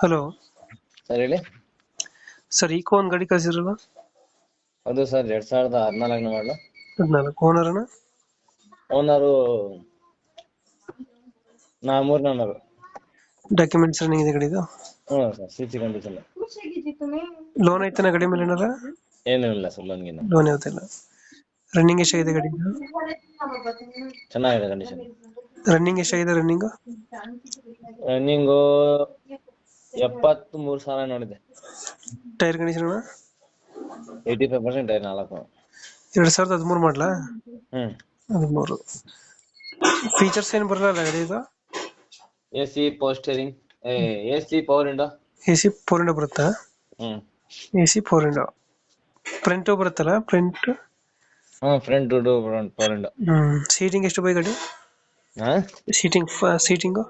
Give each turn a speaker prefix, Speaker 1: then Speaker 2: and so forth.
Speaker 1: Hello
Speaker 2: sir ಹೇಳಿ.
Speaker 1: Sir, eco ಒಂದು ಗಾಡಿ ಕಳಿಸಿದ್ರಲ್ಲ,
Speaker 2: ಅದು ಸರ್ 2014 ಮಾಡಲು.
Speaker 1: 14 ಓನರ್ನ.
Speaker 2: ಓನರು ಮೂರನೇ ಓನರು.
Speaker 1: ಡಾಕ್ಯುಮೆಂಟ್ಸ್ ರನ್ನಿಂಗ್ ಇದೆ ಗಾಡಿದು.
Speaker 2: ಹ್ಞೂ ಸರ್, ಸಿಸಿ ಕಂಡೀಷನ್.
Speaker 1: ಲೋನ್ ಐತನ ಗಾಡಿ ಮೇಲೆ ಏನಾರ?
Speaker 2: ಏನೂ ಇಲ್ಲ ಸರ್, ಲೋನ್ಗಿನ.
Speaker 1: ಲೋನ್ ಯಾವ್ದಿಲ್ಲ. ರನ್ನಿಂಗ್ ಎಷ್ಟಾಗಿದೆ ಗಾಡಿದು?
Speaker 2: ಚೆನ್ನಾಗಿದೆ ಕಂಡೀಷನ್.
Speaker 1: ರನ್ನಿಂಗ್ ಎಷ್ಟಾಗಿದೆ ರನ್ನಿಂಗ್?
Speaker 2: ರನ್ನಿಂಗು 73,000 ನೋಡಿದೆ.
Speaker 1: Tyre condition?
Speaker 2: 85% ಟೈರ್ 4.
Speaker 1: 2013 ಮಾಡಲಾ?
Speaker 2: ಹ್ಮ್.
Speaker 1: 13. ಫೀಚರ್ಸ್ ಏನು ಬರಲ್ಲ ಗಾಡಿ ಇದು?
Speaker 2: AC power steering, AC power window.
Speaker 1: AC 4 window ಬರುತ್ತಾ?
Speaker 2: ಹ್ಮ್.
Speaker 1: AC 4 window. ಫ್ರಂಟ್ ಬರುತ್ತಲ್ಲ, front?
Speaker 2: Front power window.
Speaker 1: Seating ಎಷ್ಟು ಬೈ ಗಾಡಿ?
Speaker 2: ಹಾ
Speaker 1: ಸೀಟಿಂಗ್